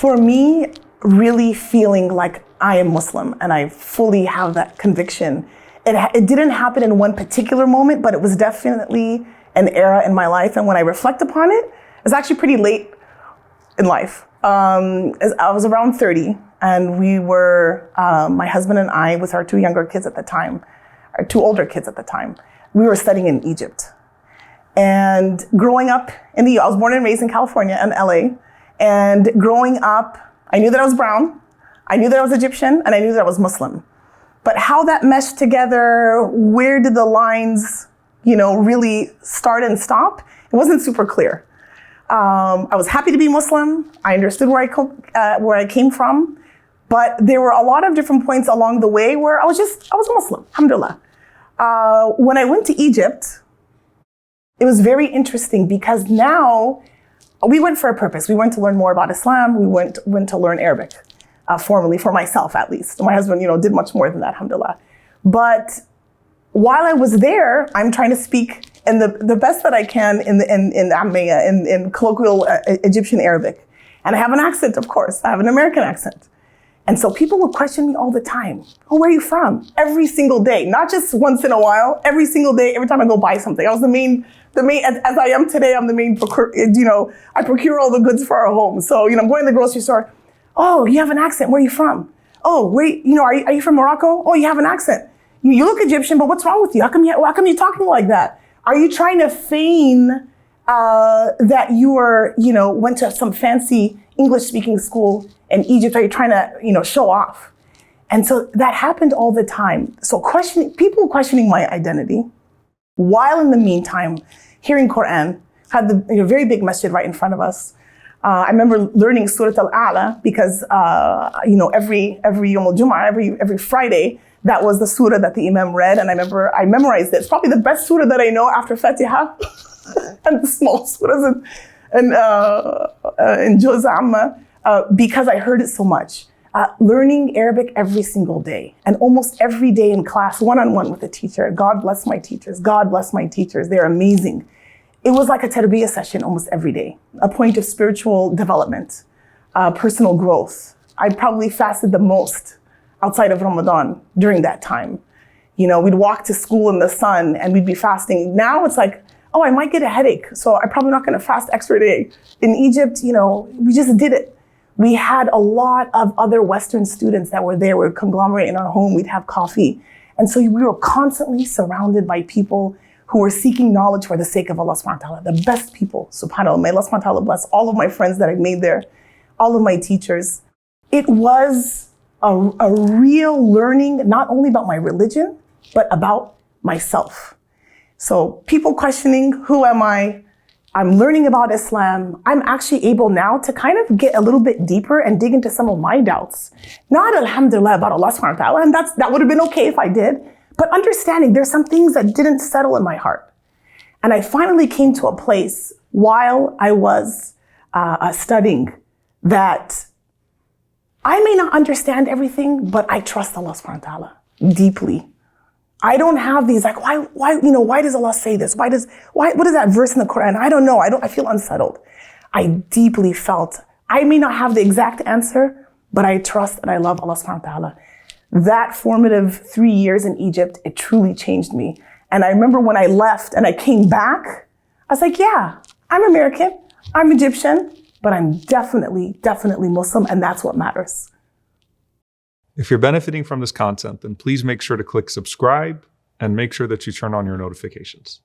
For me, really feeling like I am Muslim and I fully have that conviction. It didn't happen in one particular moment, but it was definitely an era in my life. And when I reflect upon it, it's actually pretty late in life. I was around 30 and we were, my husband and I, with our two younger kids at the time, our two older kids at the time, we were studying in Egypt. And growing up I was born and raised in California and LA. And growing up, I knew that I was brown, I knew that I was Egyptian, and I knew that I was Muslim. But how that meshed together, where did the lines, really start and stop? It wasn't super clear. I was happy to be Muslim. I understood where I came from, but there were a lot of different points along the way where I was a Muslim, alhamdulillah. When I went to Egypt, it was very interesting because now we went for a purpose. We went to learn more about Islam. We went to learn Arabic, formally, for myself at least. My husband, did much more than that, alhamdulillah. But while I was there, I'm trying to speak in the best that I can in Ammiya, in colloquial Egyptian Arabic. And I have an accent, of course. I have an American accent. And so people would question me all the time. Oh, where are you from? Every single day, not just once in a while, every single day, every time I go buy something. I was the main, as I am today, I'm the main, I procure all the goods for our home. So, I'm going to the grocery store. Oh, you have an accent. Where are you from? Oh, wait, are you from Morocco? Oh, you have an accent. You look Egyptian, but what's wrong with you? How come you're talking like that? Are you trying to feign that you are, went to some fancy English-speaking school in Egypt? Are you trying to, show off? And so that happened all the time. So people questioning my identity, while in the meantime, hearing Quran, had the very big masjid right in front of us. I remember learning Surah Al-A'la because, every Yom al-Jum'ah, every Friday, that was the surah that the Imam read. And I remember I memorized it. It's probably the best surah that I know after Fatiha and the small surahs and Juz Amma, because I heard it so much. Learning Arabic every single day and almost every day in class, one-on-one with a teacher. God bless my teachers. God bless my teachers. They're amazing. It was like a tarbiyah session almost every day, a point of spiritual development, personal growth. I probably fasted the most outside of Ramadan during that time. We'd walk to school in the sun and we'd be fasting. Now it's like, oh, I might get a headache, so I'm probably not going to fast extra day. In Egypt, we just did it. We had a lot of other Western students that were there. We would conglomerate in our home. We'd have coffee. And so we were constantly surrounded by people who were seeking knowledge for the sake of Allah subhanahu wa ta'ala, the best people, subhanAllah. May Allah subhanahu wa ta'ala bless all of my friends that I made there, all of my teachers. It was a real learning, not only about my religion, but about myself. So people questioning, who am I? I'm learning about Islam. I'm actually able now to kind of get a little bit deeper and dig into some of my doubts. Not alhamdulillah about Allah subhanahu wa ta'ala, and that would have been okay if I did, but understanding there's some things that didn't settle in my heart. And I finally came to a place while I was studying that I may not understand everything, but I trust Allah subhanahu wa ta'ala deeply. I don't have these why does Allah say this? What is that verse in the Quran? I don't know. I feel unsettled. I deeply felt, I may not have the exact answer, but I trust and I love Allah subhanahu wa ta'ala. That formative 3 years in Egypt, it truly changed me. And I remember when I left and I came back, I was like, yeah, I'm American, I'm Egyptian, but I'm definitely Muslim, and that's what matters. If you're benefiting from this content, then please make sure to click subscribe and make sure that you turn on your notifications.